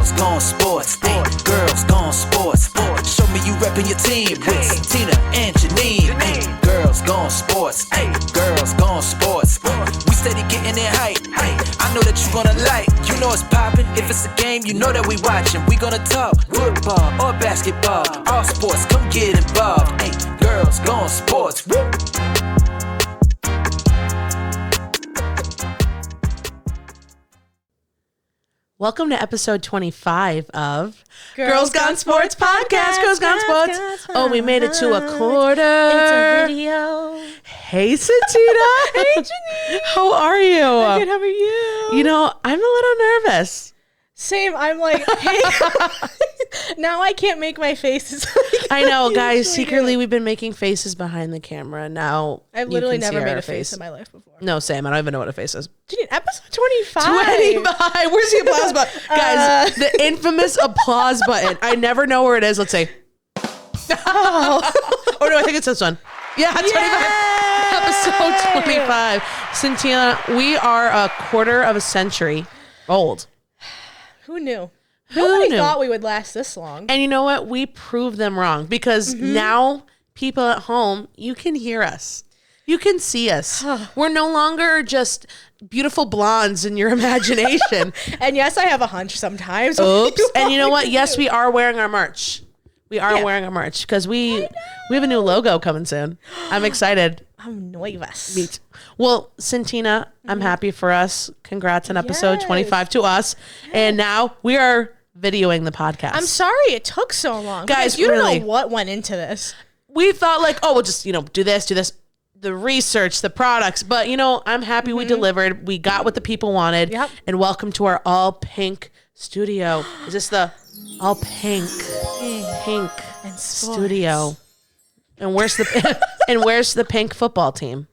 girls gone sports. Ay, girls gone sports. Show me you reppin' your team with Santina and Jeanine. Ay, girls gone sports. Ay, girls gone sports. We steady getting it hype. Ay, I know that you gonna like. You know it's poppin'. If it's a game, you know that we watchin'. We gonna talk football or basketball. All sports, come get involved. Ay, girls gone sports. Woo! Welcome to episode 25 of Girls Gone Sports Podcast. Girls Gone Sports. Oh, we made it to a quarter. It's a video. Hey, Santina. Hey, Jeanine. How are you? I'm good. How are you? You know, I'm a little nervous. Same. I'm like, hey. Now I can't make my faces. I know, guys. Secretly, we've been making faces behind the camera. Now, I've literally never made a face in my life before. No, same. I don't even know what a face is. Jeanine, episode 25. 25. Where's the applause button? Guys, the infamous applause button. I never know where it is. Let's see. Oh, no, I think it's this one. Yeah, 25. Episode 25. Santina, we are a quarter of a century old. Who knew? Who Nobody knew? thought we would last this long. And you know what? We proved them wrong because now people at home, you can hear us. You can see us. We're no longer just beautiful blondes in your imagination. And yes, I have a hunch sometimes. Oops. And you know what? Yes, we are wearing our merch. We are wearing our merch because we have a new logo coming soon. I'm excited. I'm nervous. Me too. Well, Santina, I'm happy for us. Congrats on episode 25 to us. And now we are videoing the podcast. I'm sorry it took so long. Guys, you really, don't know what went into this. We thought like, oh, we'll just, do this. The research, the products. But, I'm happy we delivered. We got what the people wanted. Yep. And welcome to our all pink studio. Is this the all pink And studio? And where's the pink football team?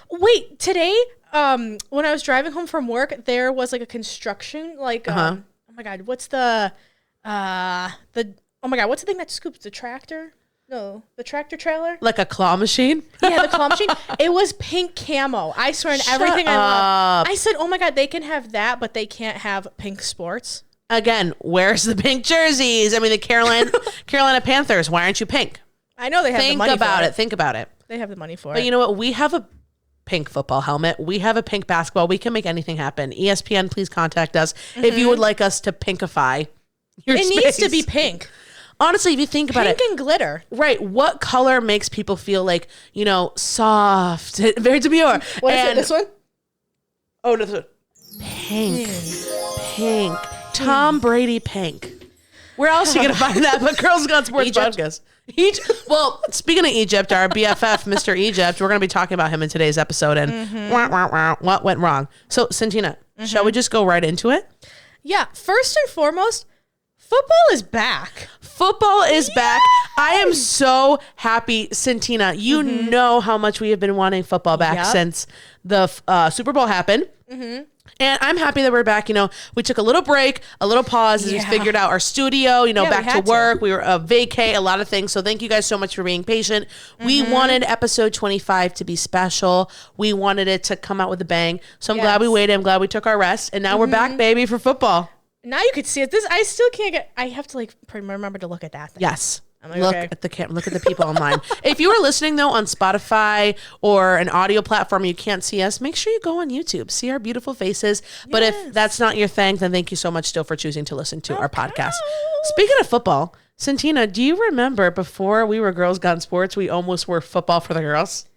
Wait, today, when I was driving home from work, there was like a construction, oh my God, what's the thing that scoops the tractor? No, the tractor trailer? Like a claw machine? Yeah, the claw machine. It was pink camo. I swear, and everything I love. I said, oh my God, they can have that, but they can't have pink sports. Again, where's the pink jerseys? I mean, the Carolina Panthers, why aren't you pink? I know they have the money for it. Think about it. They have the money for it. But you know what? We have a pink football helmet. We have a pink basketball. We can make anything happen. ESPN, please contact us if you would like us to pinkify your space. It needs to be pink. Honestly, if you think about it. Pink and glitter. Right. What color makes people feel like, soft, very demure? What is it, this one? Oh, no, this one. Pink. Tom Brady pink. Where else are you going to find that but Girls Gone Sports Podcast? Well, speaking of Egypt, our BFF, Mr. Egypt, we're going to be talking about him in today's episode and what went wrong. So, Santina, shall we just go right into it? Yeah. First and foremost, football is back. Football is back. I am so happy, Santina. You know how much we have been wanting football back since the Super Bowl happened. And I'm happy that we're back. We took a little break, a little pause as we figured out our studio, back to work. We were vacay, a lot of things. So thank you guys so much for being patient. We wanted episode 25 to be special. We wanted it to come out with a bang. So I'm glad we waited. I'm glad we took our rest. And now we're back, baby, for football. Now you could see it. I still can't I have to remember to look at that thing. Yes. I'm like, look okay. at the camera. Look at the people online. If you are listening though on Spotify or an audio platform, you can't see us. Make sure you go on YouTube, see our beautiful faces. But if that's not your thing, then thank you so much still for choosing to listen to our podcast. Speaking of football, Santina, do you remember before we were Girls Gone Sports, we almost were football for the girls?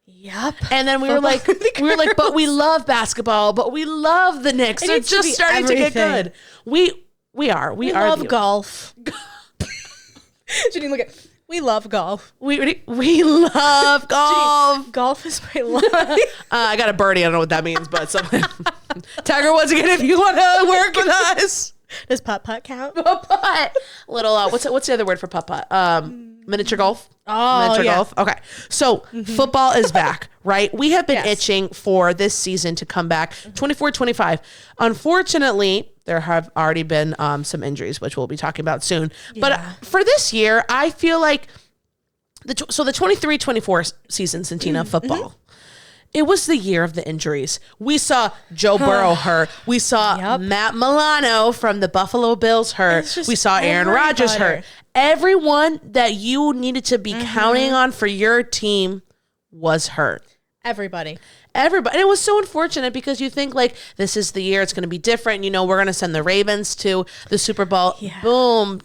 Yep. And then we were like, but we love basketball, but we love the Knicks. They're just starting to get good. We love golf. Jeanine, look at. We love golf. We love golf. Jeanine, golf is my life. I got a birdie. I don't know what that means, but something. Tiger Woods again. If you want to work with us, does putt count? Putt. Little. What's the other word for putt? Miniature golf. Golf. Okay. So football is back, right? We have been itching for this season to come back. 24-25. Unfortunately, there have already been some injuries, which we'll be talking about soon. Yeah. But for this year, I feel like the 23-24 season, Santina, football it was the year of the injuries. We saw Joe Burrow hurt. We saw Matt Milano from the Buffalo Bills hurt. We saw Aaron Rodgers hurt. Everyone that you needed to be counting on for your team was hurt. Everybody. And it was so unfortunate because you think like this is the year it's going to be different. You know, we're going to send the Ravens to the Super Bowl. Yeah. Boom.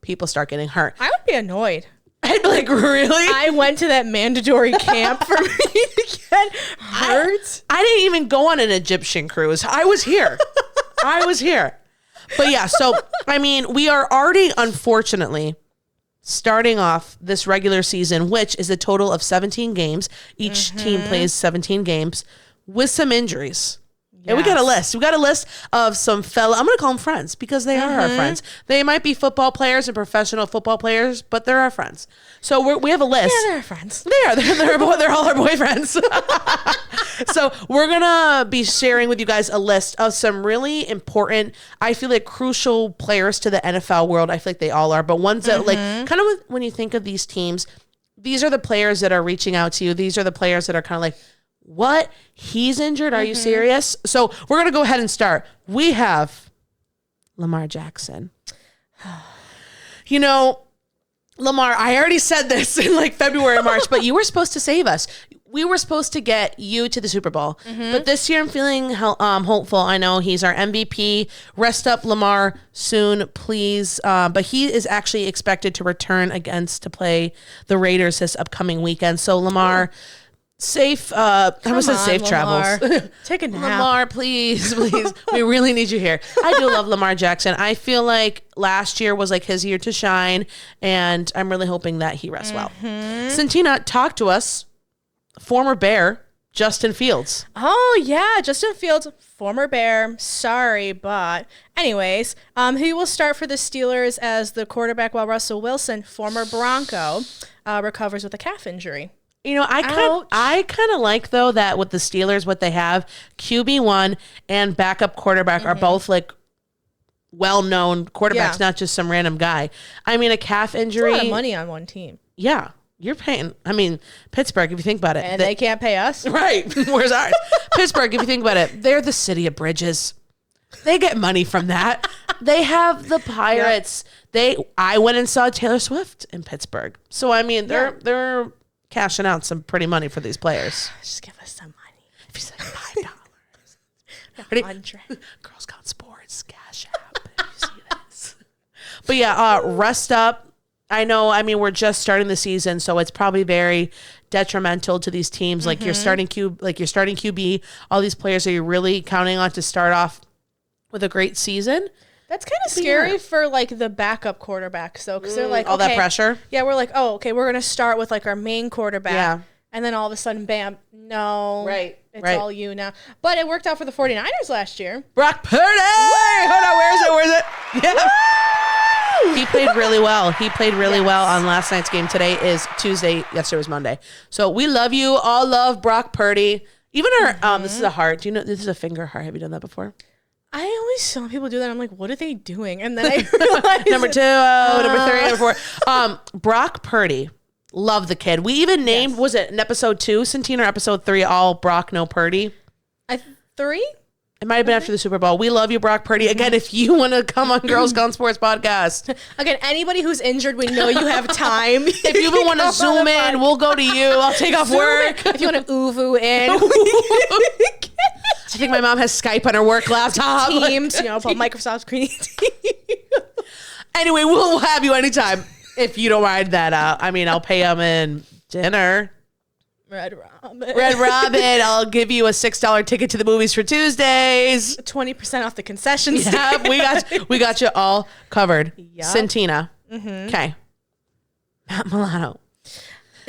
People start getting hurt. I would be annoyed. I'd be like, really? I went to that mandatory camp for me to get hurt. I didn't even go on an Egyptian cruise. I was here. But yeah, so, I mean, we are already, unfortunately, starting off this regular season, which is a total of 17 games. Each team plays 17 games with some injuries. Yes. And we got a list. We got a list of some I'm going to call them friends because they are our friends. They might be football players and professional football players, but they're our friends. So we have a list. Yeah, they're our friends. They are. They're all our boyfriends. So we're going to be sharing with you guys a list of some really important, I feel like crucial players to the NFL world. I feel like they all are, but ones that like kind of when you think of these teams, these are the players that are reaching out to you. These are the players that are kind of like, what? He's injured? Are you serious? So we're going to go ahead and start. We have Lamar Jackson. You know, Lamar, I already said this in like February, March, but you were supposed to save us. We were supposed to get you to the Super Bowl. But this year I'm feeling hopeful. I know he's our MVP. Rest up Lamar soon, please. But he is actually expected to return to play the Raiders this upcoming weekend. So Lamar... Safe travels. Take a nap. Lamar, please. We really need you here. I do love Lamar Jackson. I feel like last year was like his year to shine, and I'm really hoping that he rests well. Santina, talk to us. Former Bear, Justin Fields. Oh, yeah. Justin Fields, former Bear. Sorry, but anyways, he will start for the Steelers as the quarterback while Russell Wilson, former Bronco, recovers with a calf injury. You know, I kind of like, though, that with the Steelers, what they have, QB1 and backup quarterback are both, like, well-known quarterbacks, not just some random guy. I mean, a calf injury. That's a lot of money on one team. Yeah. You're paying, I mean, Pittsburgh, if you think about it. And they can't pay us. Right. Where's ours? Pittsburgh, if you think about it, they're the city of bridges. They get money from that. They have the Pirates. Yep. I went and saw Taylor Swift in Pittsburgh. So, I mean, they're cashing out some pretty money for these players. Just give us some money. If you said $5. Ready? 100. Girls Gone Sports, cash app. If you see this. But yeah, rest up. I know, I mean, we're just starting the season, so it's probably very detrimental to these teams. Like you're starting QB, all these players that you're really counting on to start off with a great season. That's kind of scary for like the backup quarterbacks though, because they're like all that pressure. Yeah, we're like, oh, okay, we're gonna start with like our main quarterback, and then all of a sudden, bam, no, it's all you now. But it worked out for the 49ers last year. Brock Purdy, hold on, where is it? Yeah, he played really well. He played really well on last night's game. Today is Tuesday. Yesterday was Monday. So we love you. All love Brock Purdy. Even our this is a heart. Do you know this is a finger heart? Have you done that before? I always saw people do that. I'm like, what are they doing? And then I realized number 2, number 3, number 4. Brock Purdy. Love the kid. We even named, was it in episode 2, Santina, or episode 3, all Brock, no Purdy? 3? It might have been after the Super Bowl. We love you, Brock Purdy. Again, if you want to come on Girls Gone Sports podcast. Again, anybody who's injured, we know you have time. If you want to zoom in, we'll go to you. I'll take off work. If you want to uvu in. I think my mom has Skype on her work laptop. Teams, Microsoft screen. Anyway, we'll have you anytime if you don't mind that. I mean, I'll pay them in dinner. Red Robin. I'll give you a $6 ticket to the movies for Tuesdays. 20% off the concession stand. Yep, we got you all covered. Yep. Santina. Okay. Matt Milano.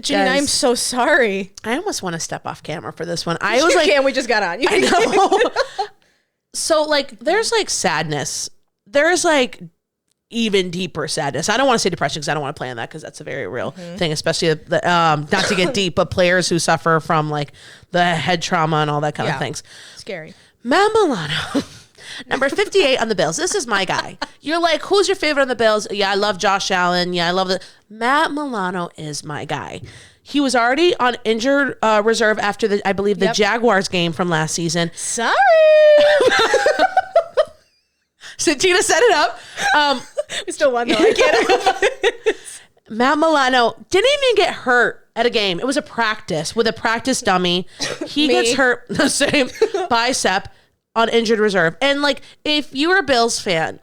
Jeanine, I'm so sorry. I almost want to step off camera for this one. We just got on. I know. So, like, there's, like, sadness. There's, like, even deeper sadness. I don't want to say depression because I don't want to play on that because that's a very real thing, especially not to get deep, but players who suffer from, like, the head trauma and all that kind of things. Scary. Matt Milano. Number 58 on the Bills. This is my guy. You're like, who's your favorite on the Bills? Yeah, I love Josh Allen. Yeah, I love Matt Milano is my guy. He was already on injured reserve after the Jaguars game from last season. Sorry. Santina set it up. We still won though. I can't. Matt Milano didn't even get hurt at a game. It was a practice with a practice dummy. He gets hurt the same bicep on injured reserve. And like, if you were a Bills fan,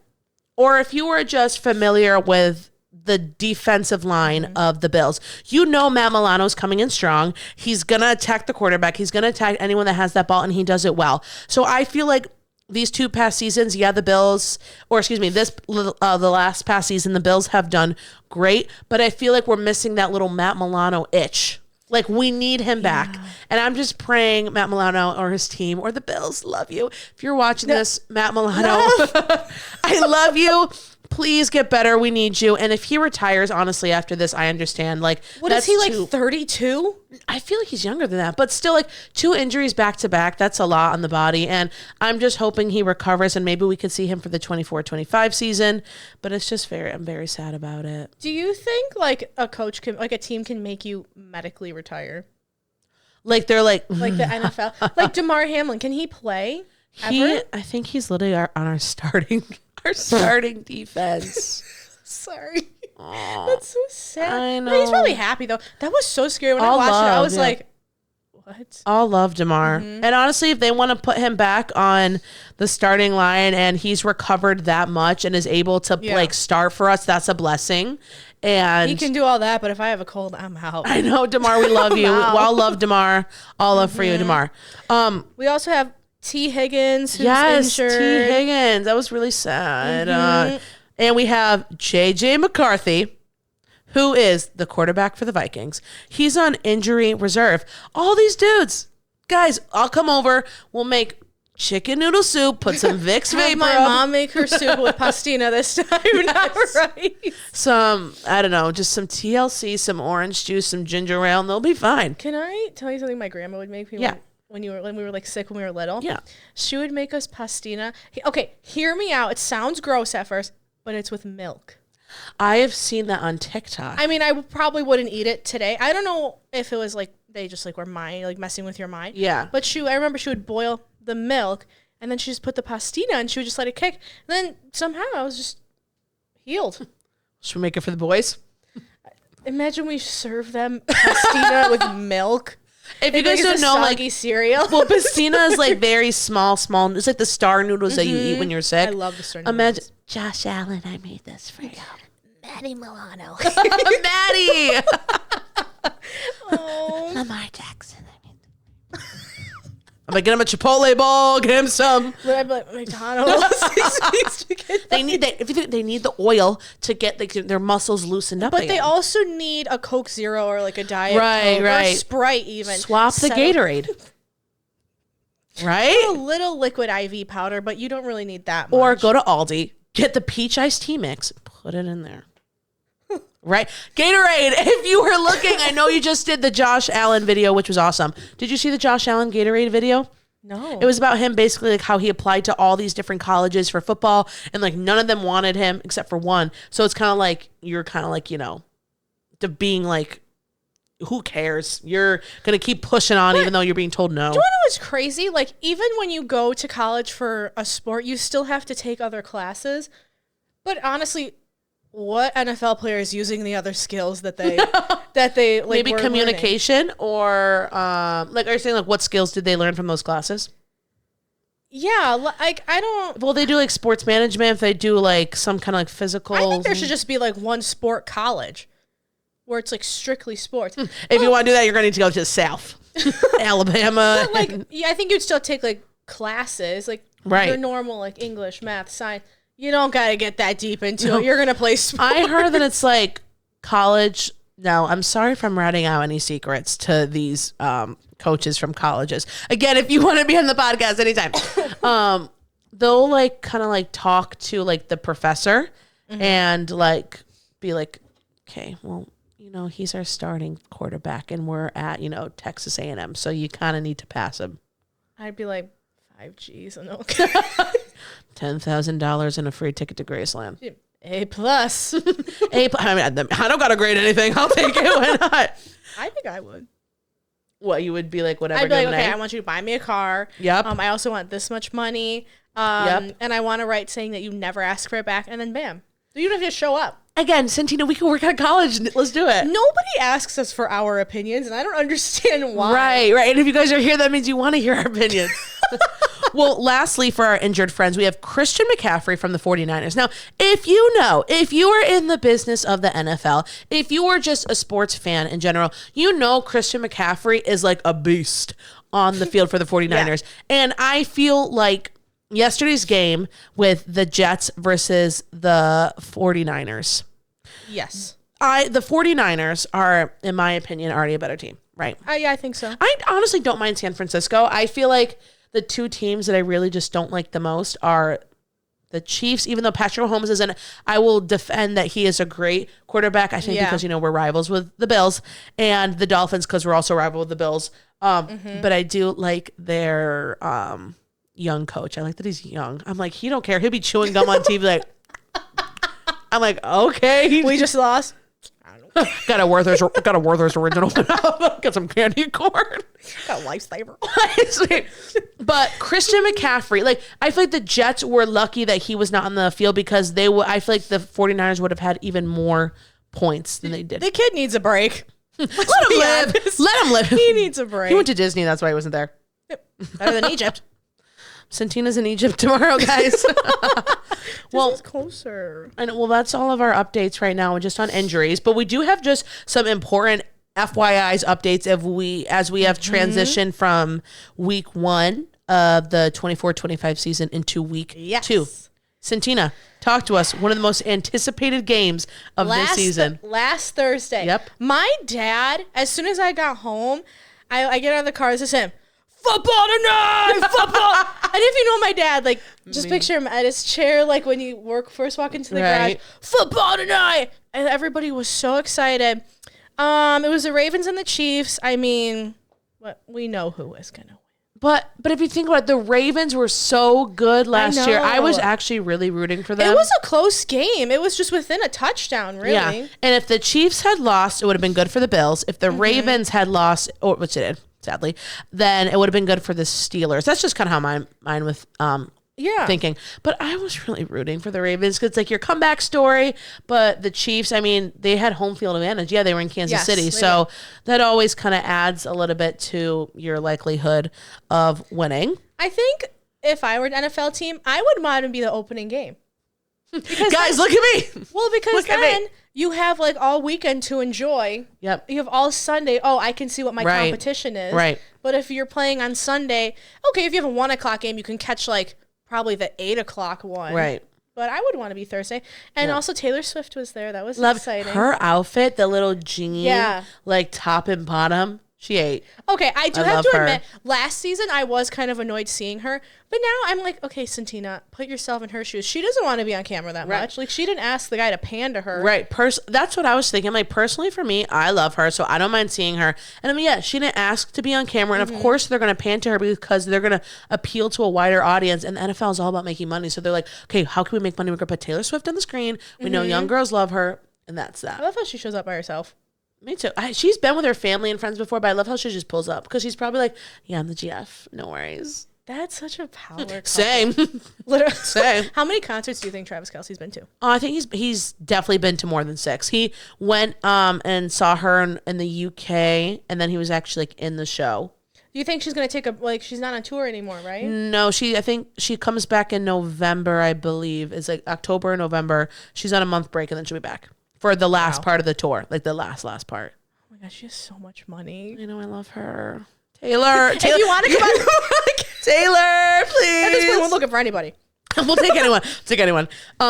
or if you were just familiar with the defensive line of the Bills, you know Matt Milano's coming in strong. He's going to attack the quarterback. He's going to attack anyone that has that ball, and he does it well. So I feel like these two past seasons, the Bills, the last past season, the Bills have done great, but I feel like we're missing that little Matt Milano itch. Like, we need him back. And I'm just praying Matt Milano or his team or the Bills love you. If you're watching this, Matt Milano, I love you. Please get better. We need you. And if he retires, honestly, after this, I understand. Like, what is he, like 32? I feel like he's younger than that. But still, like, 2 injuries back to back, that's a lot on the body. And I'm just hoping he recovers, and maybe we could see him for the 24-25 season. But it's just I'm very sad about it. Do you think, like, a team can make you medically retire? Like, they're like the NFL? Like, Damar Hamlin, can he play ever? I think he's literally on our starting defense. Sorry. Aww. That's so sad. I know. No, he's probably happy, though. That was so scary when I watched it. I was like, what? All love Damar. And honestly, if they want to put him back on the starting line and he's recovered that much and is able to like start for us, that's a blessing. And he can do all that, but if I have a cold, I'm out. I know, Damar, we love you. We all love Damar. All love for you, Damar. We also have T. Higgins, who's injured. T. Higgins. That was really sad. And we have J.J. McCarthy, who is the quarterback for the Vikings. He's on injury reserve. All these dudes. Guys, I'll come over. We'll make chicken noodle soup, put some Vicks Vapor. My mom make her soup with pastina this time. Yes. Right. Some, I don't know, just some TLC, some orange juice, some ginger ale, and they'll be fine. Can I tell you something my grandma would make me? Yeah. When we were like sick when we were little. Yeah. She would make us pastina. Okay, hear me out. It sounds gross at first, but it's with milk. I have seen that on TikTok. I mean, I probably wouldn't eat it today. I don't know if it was like they just like were messing with your mind. Yeah. But I remember she would boil the milk and then she just put the pastina and she would just let it kick. And then somehow I was just healed. Should we make it for the boys? Imagine we serve them pastina with milk. If you guys don't know, like cereal. Well, pastina is like very small. It's like the star noodles that you eat when you're sick. I love the star noodles. Imagine, Josh Allen, I made this for you. Maddie Milano. Maddie. Oh. Lamar Jackson, I made this. I'm like, get him a Chipotle bowl, get him some. But I'd be like, McDonald's. They need that. If you think they need the oil to get their muscles loosened up. But again. they also need a Coke Zero or like a Diet Coke or Sprite even. Swap the Gatorade. Right? A little liquid IV powder, but you don't really need that much. Or go to Aldi, get the peach iced tea mix, put it in there. Right? Gatorade, if you were looking, I know you just did the Josh Allen video, which was awesome. Did you see the Josh Allen Gatorade video? No. It was about him basically like how he applied to all these different colleges for football and like none of them wanted him except for one. So it's kind of like, you're kind of like, being like, who cares? You're going to keep pushing on even though you're being told no. Do you know what's crazy? Like, even when you go to college for a sport, you still have to take other classes. But honestly, what NFL player is using the other skills that they like, maybe communication learning? Or like, are you saying like what skills did they learn from those classes? Yeah, like I don't. Well, they do like sports management. If they do like some kind of like physical. I think there should just be like one sport college where it's like strictly sports. If you want to do that, you're going to need to go to the South, Alabama. But like, yeah, I think you'd still take like classes, like your normal like English, math, science. You don't got to get that deep into it. You're going to play sports. I heard that it's like college. Now, I'm sorry if I'm ratting out any secrets to these coaches from colleges. Again, if you want to be on the podcast anytime, they'll like kind of like talk to like the professor and like be like, okay, well, he's our starting quarterback and we're at, Texas A&M. So you kind of need to pass him. I'd be like, 5 G's and okay. $10,000 and a free ticket to Graceland. A plus. I mean, I don't gotta grade anything. I'll take it. Why not? I think I would. What, you would be like, whatever. I'd be like, okay, I want you to buy me a car. Yep. I also want this much money. Yep. And I want to write saying that you never ask for it back, and then bam. You don't have to show up. Again, Santina, we can work at college. Let's do it. Nobody asks us for our opinions, and I don't understand why. Right. And if you guys are here, that means you want to hear our opinions. Well, lastly, for our injured friends, we have Christian McCaffrey from the 49ers. Now, if you are in the business of the NFL, if you are just a sports fan in general, you know Christian McCaffrey is like a beast on the field for the 49ers. Yeah. And I feel like yesterday's game with the Jets versus the 49ers. Yes. The 49ers are, in my opinion, already a better team, right? Yeah, I think so. I honestly don't mind San Francisco. I feel like the two teams that I really just don't like the most are the Chiefs, even though Patrick Mahomes isn't. I will defend that he is a great quarterback, I think, because, we're rivals with the Bills, and the Dolphins because we're also rival with the Bills. But I do like their young coach. I like that he's young. I'm like, he don't care. He'll be chewing gum on TV like, I'm like, okay. We just lost. Got a Werther's original. Got some candy corn. Got a lifesaver. But Christian McCaffrey, like, I feel like the Jets were lucky that he was not on the field because I feel like the 49ers would have had even more points than they did. The kid needs a break. Let him live. Let him live. He needs a break. He went to Disney. That's why he wasn't there. Yep. Better than Egypt. Santina's in Egypt tomorrow, guys. Well, closer. And well, that's all of our updates right now, just on injuries. But we do have just some important FYI's updates as we have transitioned from week 1 of the 24-25 season into week 2. Santina, talk to us. One of the most anticipated games of this season. Last Thursday. Yep. My dad, as soon as I got home, I get out of the car, it's him. Football tonight! Football! And if you know my dad, like, just picture him at his chair, like, when you first walk into the garage. Football tonight! And everybody was so excited. It was the Ravens and the Chiefs. I mean, we know who is going to win. But if you think about it, the Ravens were so good last year. I was actually really rooting for them. It was a close game. It was just within a touchdown, really. Yeah. And if the Chiefs had lost, it would have been good for the Bills. If the Ravens had lost, which it did, sadly, then it would have been good for the Steelers. That's just kind of how mine with thinking. But I was really rooting for the Ravens because it's like your comeback story. But the Chiefs, I mean, they had home field advantage. Yeah, they were in Kansas City. So that always kind of adds a little bit to your likelihood of winning. I think if I were an NFL team, I would want to be the opening game. Guys, look at me. Well, because then you have like all weekend to enjoy. Yep. You have all Sunday. Oh, I can see what my competition is. Right. But if you're playing on Sunday, okay, if you have a 1 o'clock game, you can catch like probably the 8 o'clock one. Right. But I would want to be Thursday. And also Taylor Swift was there. That was exciting. Her outfit, the little jean, like top and bottom. She ate. Okay, I have to admit, last season I was kind of annoyed seeing her, but now I'm like, okay, Santina, put yourself in her shoes. She doesn't want to be on camera that much. Like, she didn't ask the guy to pan to her. Right. That's what I was thinking. Like, personally for me, I love her, so I don't mind seeing her. And I mean, she didn't ask to be on camera, and of course they're going to pan to her because they're going to appeal to a wider audience, and the NFL is all about making money. So they're like, okay, how can we make money? We're going to put Taylor Swift on the screen. We know young girls love her, and that's that. I love how she shows up by herself. Me too. She's been with her family and friends before, but I love how she just pulls up because she's probably like, yeah, I'm the GF. No worries. That's such a power couple. Same. Literally. Same. How many concerts do you think Travis Kelce's been to? I think he's definitely been to more than 6. He went and saw her in the UK, and then he was actually like in the show. Do you think she's going to take she's not on tour anymore, right? No, I think she comes back in November, I believe. It's like October or November. She's on a month break, and then she'll be back. For the last part of the tour, like the last part. Oh my gosh, she has so much money. I know, I love her. Taylor. If you want to come on. Taylor, please. At this point, we're looking for anybody. We'll take anyone.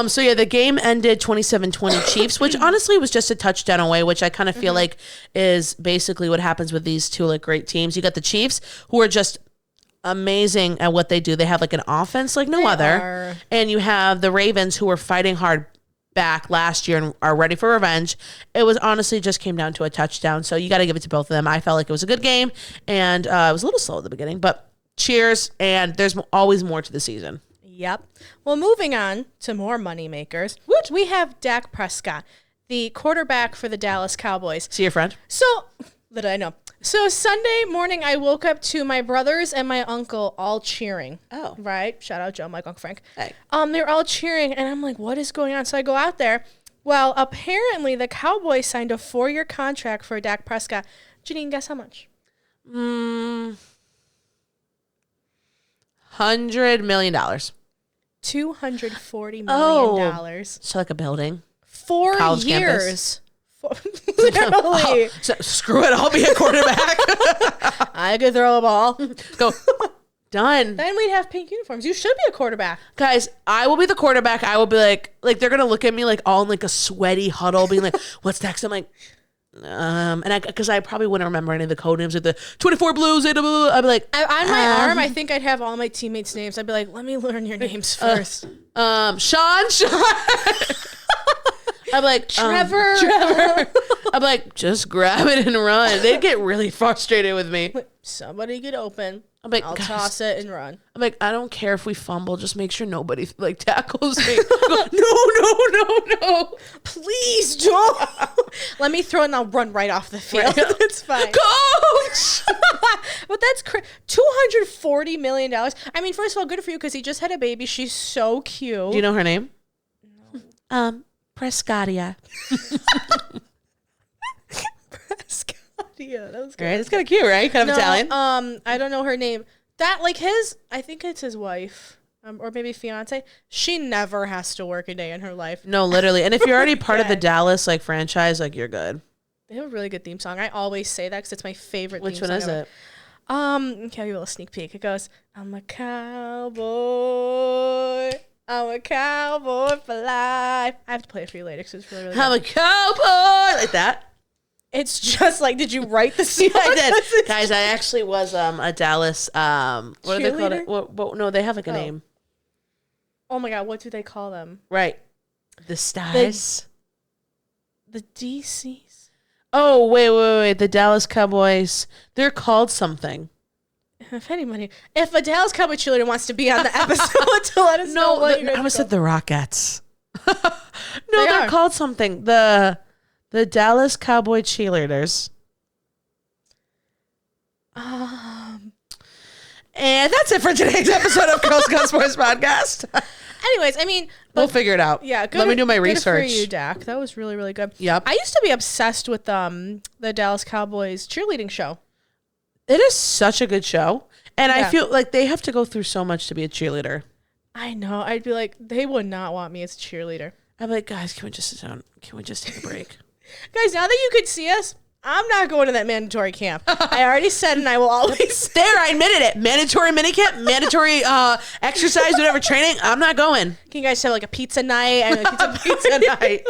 So yeah, the game ended 27-20 Chiefs, which honestly was just a touchdown away, which I kind of feel like is basically what happens with these two like great teams. You got the Chiefs, who are just amazing at what they do. They have like an offense like no other. And you have the Ravens, who are fighting hard back last year and are ready for revenge. It was honestly just came down to a touchdown. So you got to give it to both of them. I felt like it was a good game, and it was a little slow at the beginning, but cheers. And there's always more to the season. Yep. Well, moving on to more moneymakers, we have Dak Prescott, the quarterback for the Dallas Cowboys. See your friend? So, little I know. So Sunday morning, I woke up to my brothers and my uncle all cheering. Oh. Right? Shout out Joe, Mike, Uncle Frank. Hey. They were all cheering, and I'm like, what is going on? So I go out there. Well, apparently the Cowboys signed a 4-year contract for Dak Prescott. Jeanine, guess how much? $100 million. $240 million. So like a building. 4 College years. Literally. So screw it. I'll be a quarterback. I could throw a ball. Go. Done. Then we'd have pink uniforms. You should be a quarterback. Guys, I will be the quarterback. I will be like they're going to look at me like all in like a sweaty huddle being like, what's next? I'm like, because I probably wouldn't remember any of the code names like the 24 Blues. I'd be like, on my arm, I think I'd have all my teammates' names. I'd be like, let me learn your names first. Sean. I'm like, Trevor. I'm like, just grab it and run. They'd get really frustrated with me. Somebody get open. I'm like, I'll guys, toss it and run. I'm like, I don't care if we fumble. Just make sure nobody like tackles me. No. Please don't. Let me throw it and I'll run right off the field. Right. It's fine. Coach! But that's $240 million. I mean, first of all, good for you because he just had a baby. She's so cute. Do you know her name? No. Prescottia. Yeah, that was good. Right, it's kind of cute, right? Kind of Italian. I don't know her name. That I think it's his wife, or maybe fiance. She never has to work a day in her life. No, literally. And if you're already part of the Dallas like franchise, like you're good. They have a really good theme song. I always say that because it's my favorite. Which theme one song is ever. it? Okay, I'll give you a little sneak peek. It goes, I'm a cowboy. I'm a cowboy for life. I have to play it for you later because it's really, really good. I'm a cowboy like that. It's just like, did you write the song? Yeah, I did. Guys, I actually was a Dallas what are they called? What, no, they have like a name. Oh my god, what do they call them? Right. The Stars. The DCs. Oh, wait. The Dallas Cowboys. They're called something. If a Dallas Cowboy cheerleader wants to be on the episode to let us know what I almost said the Rockettes. They're called something. The Dallas Cowboy cheerleaders. And that's it for today's episode of Girls Gone Sports Podcast. Anyways, I mean, we'll figure it out. Yeah, good. Let me do my research. Good for you, Dak. That was really, really good. Yep. I used to be obsessed with the Dallas Cowboys cheerleading show. It is such a good show, and I feel like they have to go through so much to be a cheerleader. I know. I'd be like, they would not want me as a cheerleader. I'm like, guys, can we just sit down? Can we just take a break? Guys, now that you could see us, I'm not going to that mandatory camp. I already said, and I will always there. I admitted it. Mandatory minicamp, mandatory exercise, whatever training. I'm not going. Can you guys have like a pizza night and a pizza night?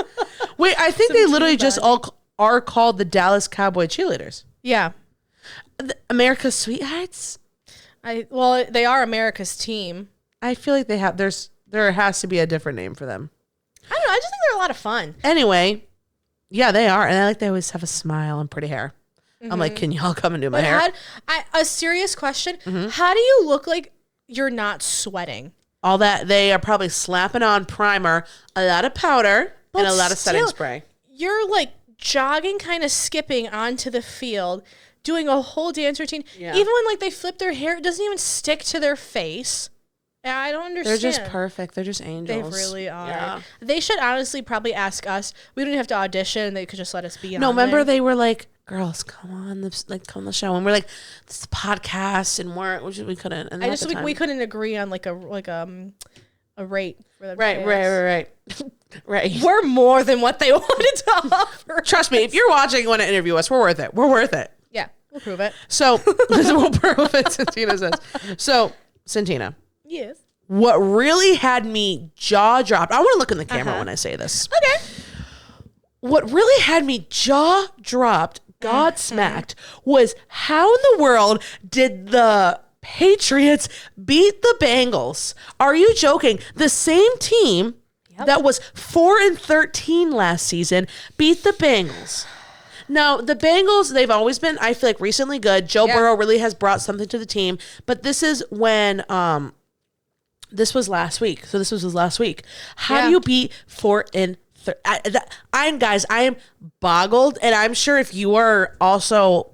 Wait, I think they literally just all are called the Dallas Cowboy cheerleaders. Yeah, America's Sweethearts. They are America's team. I feel like there has to be a different name for them. I don't know. I just think they're a lot of fun. Anyway, yeah, they are, and I like they always have a smile and pretty hair. Mm-hmm. I'm like, can y'all come and do my hair? A serious question: How do you look like you're not sweating? All that they are probably slapping on primer, a lot of powder, and a lot of setting spray. You're like jogging, kind of skipping onto the field, doing a whole dance routine. Yeah. Even when like they flip their hair, it doesn't even stick to their face. I don't understand. They're just perfect. They're just angels. They really are. Yeah. They should honestly probably ask us. We don't have to audition. They could just let us be on. No, remember they were like, "Girls, come on the show," and we're like, "This is a podcast," and we couldn't. And we couldn't agree on like a rate for the right. We're more than what they wanted to offer. Trust me, if you're watching and want to interview us, we're worth it. We're worth it. Yeah, we'll prove it. So we'll prove it. Santina says. So Santina. Yes. What really had me jaw dropped, I want to look in the camera when I say this. Okay. What really had me jaw dropped, God smacked, was how in the world did the Patriots beat the Bengals? Are you joking? The same team that was 4-13 last season beat the Bengals. Now, the Bengals, they've always been, I feel like, recently good. Joe Burrow really has brought something to the team. But this is when This was last week. So this was his last week. How do you beat 4-3? Guys, I am boggled, and I'm sure if you are also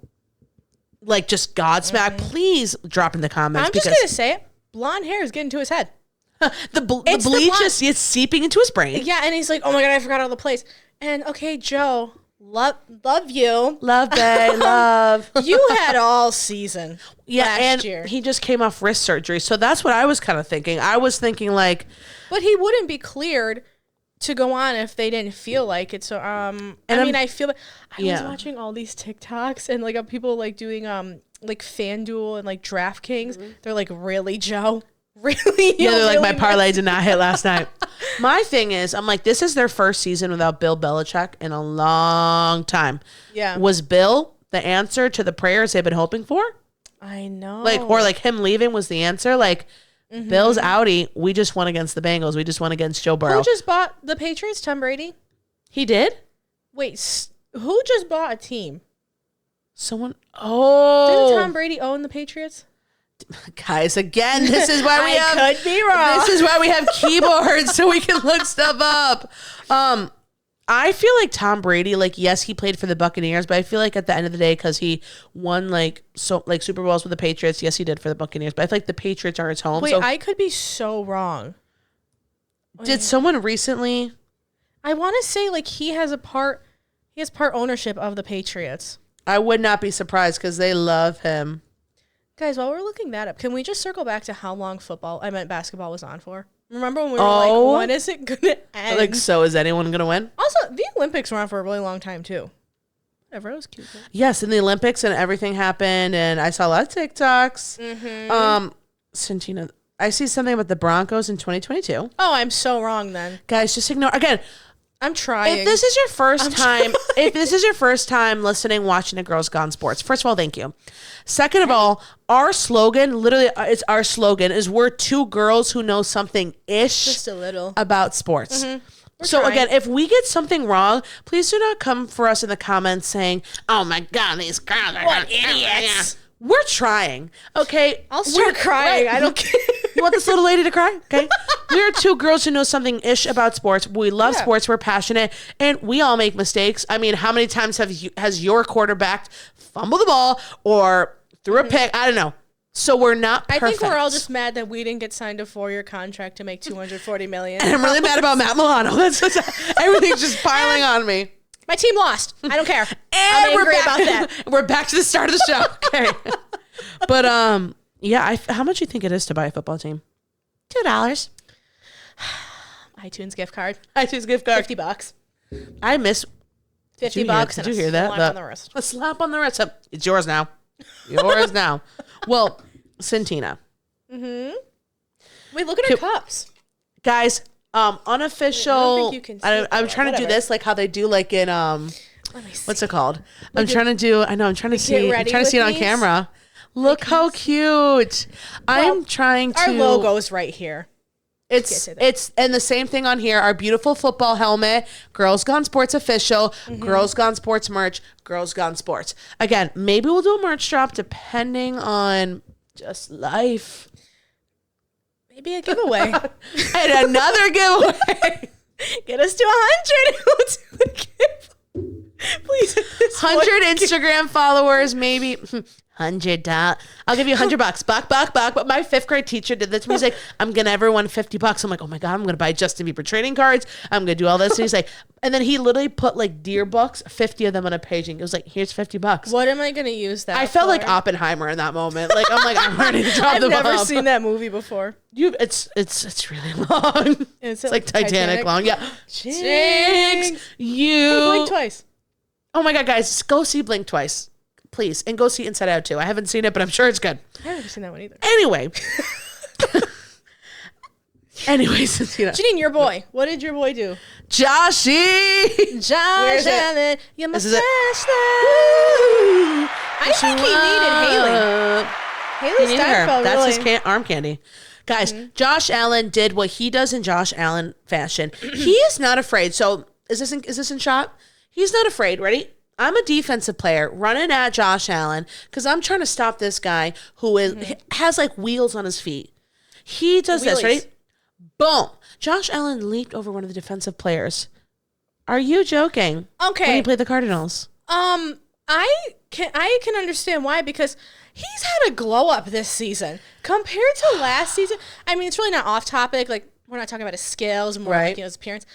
like just Godsmack, please drop in the comments. I'm just gonna say it. Blonde hair is getting to his head. the bleach is seeping into his brain. Yeah, and he's like, "Oh my god, I forgot all the plays." And okay, Joe, love you, bae, love. You had all season. Last year. He just came off wrist surgery, so that's what I was kind of thinking. I was thinking like, but he wouldn't be cleared to go on if they didn't feel like it. So I feel like I was watching all these TikToks and like people like doing like FanDuel and like DraftKings. Mm-hmm. They're like, really, Joe? Really? Yeah, they're like, my parlay did not hit last night. My thing is, I'm like, this is their first season without Bill Belichick in a long time. Yeah. Was Bill the answer to the prayers they've been hoping for? I know. Like, or like him leaving was the answer. Like, Bill's outie. We just won against the Bengals. We just won against Joe Burrow. Who just bought the Patriots? Tom Brady? He did? Wait, who just bought a team? Someone. Oh. Didn't Tom Brady own the Patriots? Guys, again, this is why we have. Could be wrong. This is why we have keyboards so we can look stuff up. I feel like Tom Brady, like, yes, he played for the Buccaneers, but I feel like at the end of the day, because he won Super Bowls with the Patriots, yes, he did for the Buccaneers, but I feel like the Patriots are his home. Wait, I could be so wrong. Did someone recently? I want to say like he has part ownership of the Patriots. I would not be surprised because they love him. Guys, while we're looking that up, can we just circle back to how long basketball was on for? Remember when we were like, when is it going to end? Like, so is anyone going to win? Also, the Olympics were on for a really long time, too. Whatever, it was cute. Though. Yes, in the Olympics and everything happened, and I saw a lot of TikToks. Mm-hmm. Santina, I see something about the Broncos in 2022. Oh, I'm so wrong then. Guys, just ignore. Again, I'm trying. If this is your first time listening, watching a Girls Gone Sports, first of all, thank you. Second of all, our slogan, literally, it's our slogan, is we're two girls who know something-ish just a little about sports. Mm-hmm. So again, if we get something wrong, please do not come for us in the comments saying, "Oh my God, these girls are idiots." We're trying, okay? I'll start crying. Right. I don't care. You want this little lady to cry? Okay. We are two girls who know something-ish about sports. We love sports. We're passionate. And we all make mistakes. I mean, how many times has your quarterback fumbled the ball or threw a pick? I don't know. So we're not perfect. I think we're all just mad that we didn't get signed a 4-year contract to make $240 million. And I'm really mad about Matt Milano. Everything's just piling on me. My team lost. I don't care. And we're angry about that. We're back to the start of the show. Okay. But how much do you think it is to buy a football team? $2. iTunes gift card. $50. I miss $50. Did you hear that? Slap on the wrist. A slap on the wrist. It's yours now. Yours now. Well, Santina. Mm-hmm. Wait, look at our cups. Guys, unofficial. Wait, I'm trying to do this like how they do like in what's it called? I'm trying to see it on camera. Look how cute. I'm trying to. Our logo's right here. It's and the same thing on here. Our beautiful football helmet, Girls Gone Sports official, Girls Gone Sports merch, Girls Gone Sports. Again, maybe we'll do a merch drop depending on just life. Maybe a giveaway. And another giveaway. Get us to 100. Please. 100 Instagram followers, maybe. $100. I'll give you $100. Buck. But my 5th grade teacher did this to me. He's like, I'm gonna everyone $50. I'm like, oh my God, I'm gonna buy Justin Bieber trading cards. I'm gonna do all this. And he's like, and then he literally put like deer books, 50 of them on a page, and he was like, here's $50. What am I gonna use that? I felt like Oppenheimer in that moment. Like I'm like, I'm ready to drop the bomb. I've never seen that movie before. It's really long. It's like Titanic long. Yeah. Jinx. Hey, Blink twice. Oh my God, guys, go see Blink twice. Please. And go see Inside Out too. I haven't seen it, but I'm sure it's good. I haven't seen that one either. Anyway. Anyways, Jeanine, your boy. What did your boy do? Josh Allen. You must flashlight. I think he needed Haley. Haley Steinfeld, That's his arm candy. Guys, Josh Allen did what he does in Josh Allen fashion. He is not afraid. So is this in shot? He's not afraid. Ready? I'm a defensive player running at Josh Allen because I'm trying to stop this guy who has like wheels on his feet. He does this, Wheelies. right? Boom. Josh Allen leaped over one of the defensive players. Are you joking? Okay. When he played the Cardinals. I can understand why, because he's had a glow up this season compared to last season. I mean, it's really not off topic. Like, we're not talking about his skills, more Right. like, his appearance.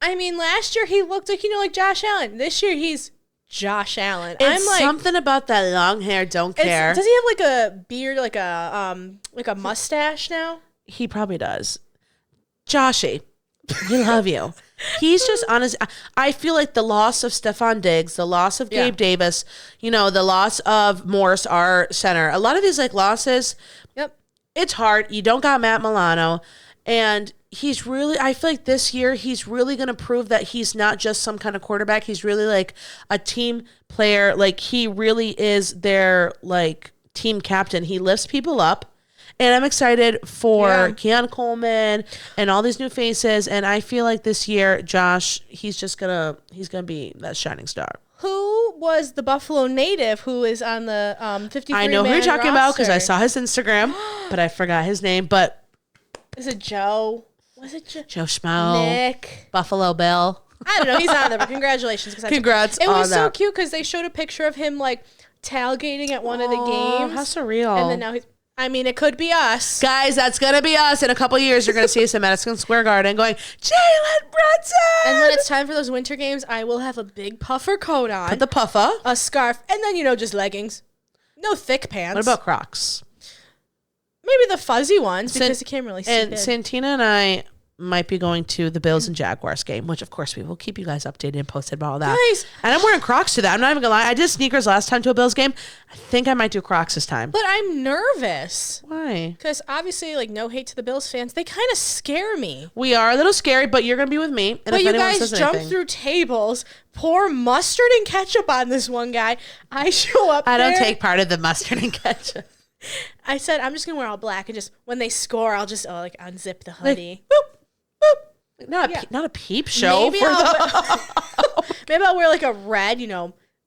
I mean, last year he looked like, like Josh Allen. This year he's Josh Allen. It's I'm like, something about that long hair, don't care. does he have like a beard, like a mustache now? He probably does. Joshy, we love you. He's just honest. I feel like the loss of Stephon Diggs, the loss of Gabe Davis, the loss of Morse, our center. A lot of these like losses. Yep. It's hard. You don't got Matt Milano, and he's really. I feel like this year he's really going to prove that he's not just some kind of quarterback. He's really like a team player. Like he really is their like team captain. He lifts people up. And I'm excited for Keon Coleman and all these new faces. And I feel like this year, Josh, he's gonna be that shining star. Who was the Buffalo native who is on the 53-man I know who you're talking about because I roster? saw his Instagram, but I forgot his name. But Is it Joe? Was it Joe? Joe Schmo, Nick? Buffalo Bill. I don't know. He's on there, but congratulations. Congrats It was on so that. cute because they showed a picture of him like tailgating at one of the Aw, games. how surreal. And then now it could be us. Guys, that's going to be us. In a couple years, you're going to see us in Madison Square Garden going, Jalen Brunson! And when it's time for those winter games, I will have a big puffer coat on, Put the puffer. a scarf, and then, just leggings. No thick pants. What about Crocs? Maybe the fuzzy ones because you can't really see And it. Santina and I might be going to the Bills and Jaguars game, which of course we will keep you guys updated and posted about all that. Guys. And I'm wearing Crocs to that. I'm not even gonna lie. I did sneakers last time to a Bills game. I think I might do Crocs this time. But I'm nervous Why? because obviously, like, no hate to the Bills fans, they kind of scare me. We are a little scary, but you're gonna be with me. And But if you anyone guys says jump anything, through tables, pour mustard and ketchup on this one guy. I show up I don't there. take part of the mustard and ketchup. I said, I'm just going to wear all black and just, when they score, I'll just, unzip the Like, hoodie. boop, boop. Not a peep show. Maybe for Maybe I'll wear like a red,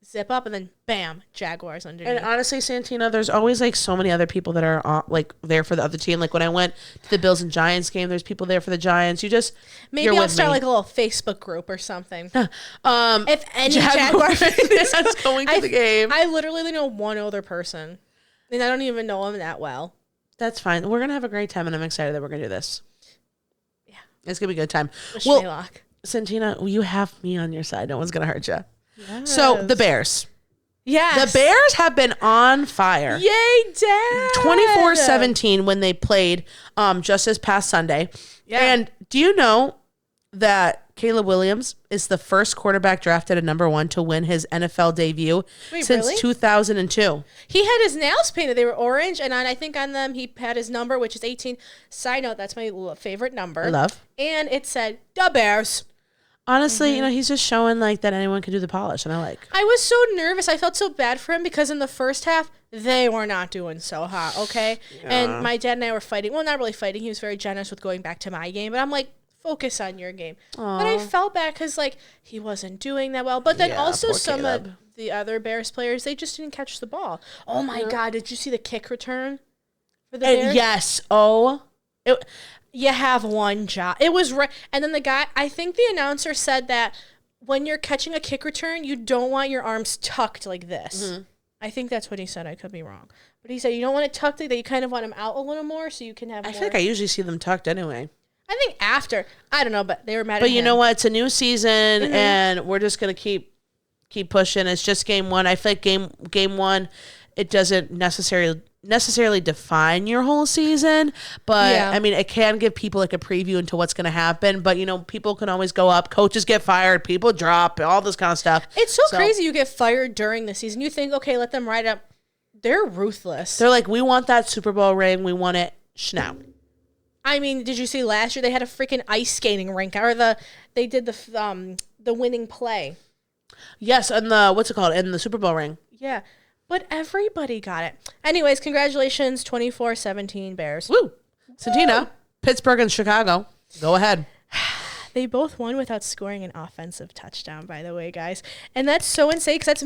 zip up and then bam, Jaguars underneath. And honestly, Santina, there's always like so many other people that are like there for the other team. Like when I went to the Bills and Giants game, there's people there for the Giants. Maybe you're I'll with start me. like a little Facebook group or something. If any Jaguar that's going to the game. I literally only know one other person, and I don't even know him that well. That's fine. We're gonna have a great time, and I'm excited that we're gonna do this. Yeah. It's gonna be a good time. Wish me luck. Santina, you have me on your side. No one's gonna hurt you. Yes. So the Bears. Yes. The Bears have been on fire. Yay, Dad! 24-17 when they played just this past Sunday. Yeah. And do you know that Caleb Williams is the first quarterback drafted at number 1 to win his NFL debut since really? 2002? He had his nails painted. They were orange, and I think on them he had his number, which is 18. Side note, that's my favorite number. I love. And it said, "The Bears." Honestly, he's just showing like that anyone can do the polish, and I like. I was so nervous. I felt so bad for him because in the first half, they were not doing so hot, okay? Yeah. And my dad and I were fighting. Well, not really fighting. He was very generous with going back to my game. But I'm like, focus on your game. Aww. But I felt bad because, like, he wasn't doing that well. But then Yeah, also poor some Caleb. of the other Bears players, they just didn't catch the ball. Oh, my God. Did you see the kick return for the Bears? Yes. Oh. You have one job. It was right. And then the guy, I think the announcer said that when you're catching a kick return, you don't want your arms tucked like this. Mm-hmm. I think that's what he said. I could be wrong. But he said you don't want it tucked like that. You kind of want them out a little more so you can have more. I feel like I usually see them tucked anyway. I think after. I don't know, but they were mad at him. But you know what? It's a new season, and we're just going to keep pushing. It's just game one. I feel like game one, it doesn't necessarily define your whole season, but Yeah. I mean, it can give people like a preview into what's going to happen. But people can always go up, coaches get fired, people drop, all this kind of stuff. It's so crazy you get fired during the season. You think, okay, let them ride up. They're ruthless. They're like, we want that Super Bowl ring, we want it now. I mean, did you see last year they had a freaking ice skating rink, or they did the winning play? Yes, and the what's it called? In the Super Bowl ring. Yeah. But everybody got it. Anyways, congratulations, 24-17 Bears. Woo! Santina, Pittsburgh and Chicago. Go ahead. They both won without scoring an offensive touchdown, by the way, guys. And that's so insane because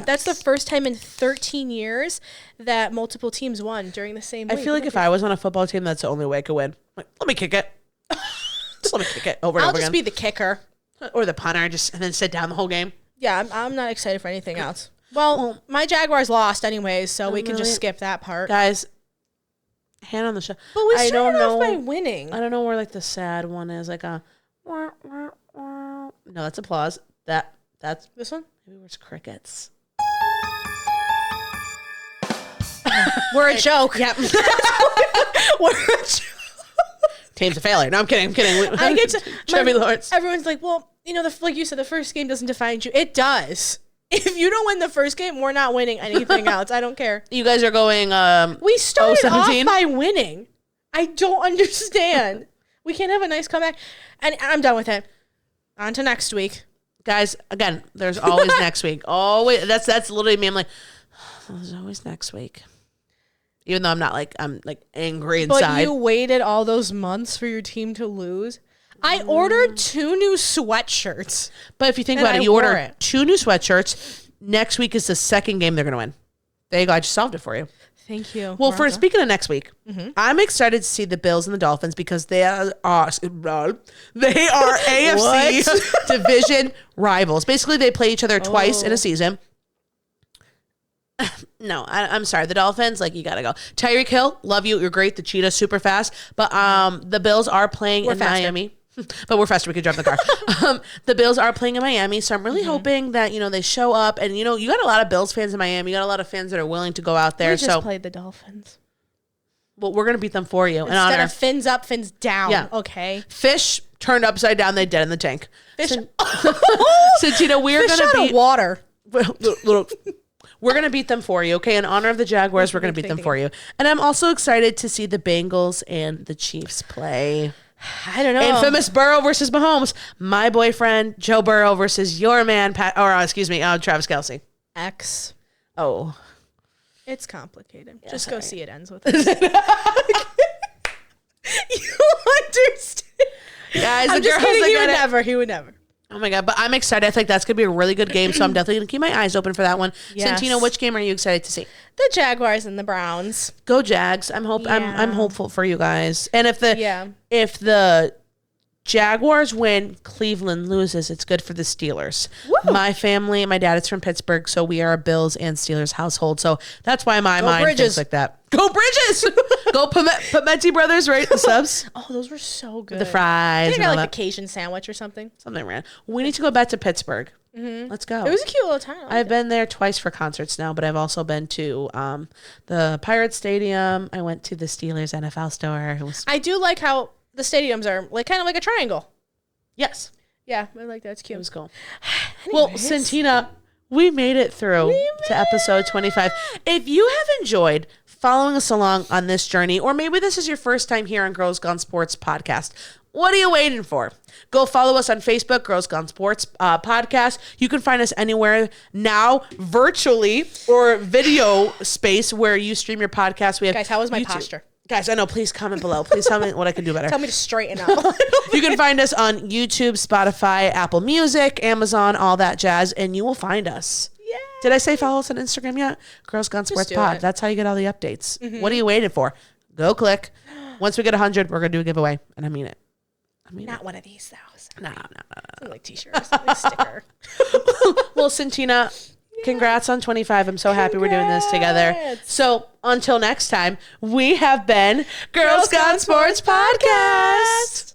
that's the first time in 13 years that multiple teams won during the same week. I feel like if I was on a football team, that's the only way I could win. Like, let me kick it. Just let me kick it over and I'll over just again. be the kicker. Or the punter, and then sit down the whole game. Yeah, I'm not excited for anything else. Well, my Jaguars lost anyways, so we can just skip that part. Guys, hand on the show. But we started off by winning. I don't know where like the sad one is. Like a no, that's applause. That's This one? maybe where's crickets. We're a joke. Yep. We're a joke. Team's a failure. No, I'm kidding. I get to Trevor Lawrence. Everyone's like, well, like you said, the first game doesn't define you. It does. If you don't win the first game, we're not winning anything else. I don't care. You guys are going. We started off 17? by winning. I don't understand. We can't have a nice comeback. And I'm done with it. On to next week. Guys, again, there's always next week. Always. That's literally me. I'm like, there's always next week. Even though I'm like angry inside. But you waited all those months for your team to lose. I ordered 2 new sweatshirts. But if you think about it, you order 2 new sweatshirts. Next week is the second game they're going to win. There you go. I just solved it for you. Thank you. Well, speaking of next week, I'm excited to see the Bills and the Dolphins because they are AFC division rivals. Basically, they play each other twice in a season. No, I'm sorry. The Dolphins, like, you got to go. Tyreek Hill, love you. You're great. The cheetah, super fast. But the Bills are playing in Miami. But we're faster. We could drive the car. The Bills are playing in Miami. So I'm really hoping that, they show up. And, you got a lot of Bills fans in Miami. You got a lot of fans that are willing to go out there. We just played the Dolphins. Well, we're going to beat them for you. Instead of fins up, fins down. Yeah. Okay. Fish turned upside down. They dead in the tank. Fish. Santina, we're going to beat water. We're going to beat them for you, okay? In honor of the Jaguars, we're going to beat them for you. And I'm also excited to see the Bengals and the Chiefs play. I don't know. Infamous Burrow versus Mahomes. My boyfriend, Joe Burrow versus your man, Travis Kelce. X. Oh. It's complicated. Yeah, just sorry. go see it ends with us. You understand? Guys, I'm just kidding. He would never. Oh my God, but I'm excited. I think that's going to be a really good game, so I'm definitely going to keep my eyes open for that one. Yes. Santina, which game are you excited to see? The Jaguars and the Browns. Go Jags. I'm hopeful for you guys. And if the Jaguars win, Cleveland loses, it's good for the Steelers. Woo! My family, my dad is from Pittsburgh, so we are a Bills and Steelers household. So that's why my mind thinks like that. Go Bridges! Go Pimetti Brothers, right? The subs. Oh, those were so good. The fries. I think I got like a Cajun sandwich or something. Something random. We need to go back to Pittsburgh. Mm-hmm. Let's go. It was a cute little town. I've been there twice for concerts now, but I've also been to the Pirates Stadium. I went to the Steelers NFL store. I do like how the stadiums are like kind of like a triangle. Yes. Yeah, I like that. It's cute. It was cool. Well, Santina, we made it through to episode 25. If you have enjoyed following us along on this journey, or maybe this is your first time here on Girls Gone Sports podcast, what are you waiting for? Go follow us on Facebook, Girls Gone Sports podcast. You can find us anywhere now, virtually or video space where you stream your podcast. We have guys, how was my posture? Guys, I know. Please comment below. Please tell me what I can do better. Tell me to straighten up. You can find us on YouTube, Spotify, Apple Music, Amazon, all that jazz, and you will find us. Yeah. Did I say follow us on Instagram yet? Girls Gone Sports Pod. That's how you get all the updates. Mm-hmm. What are you waiting for? Go click. Once we get 100, we're going to do a giveaway, and I mean it. Not one of these, though. No. Like t-shirts, like a sticker. Well, Santina, congrats on 25. I'm so happy we're doing this together. So until next time, we have been Girls Gone Sports Podcast.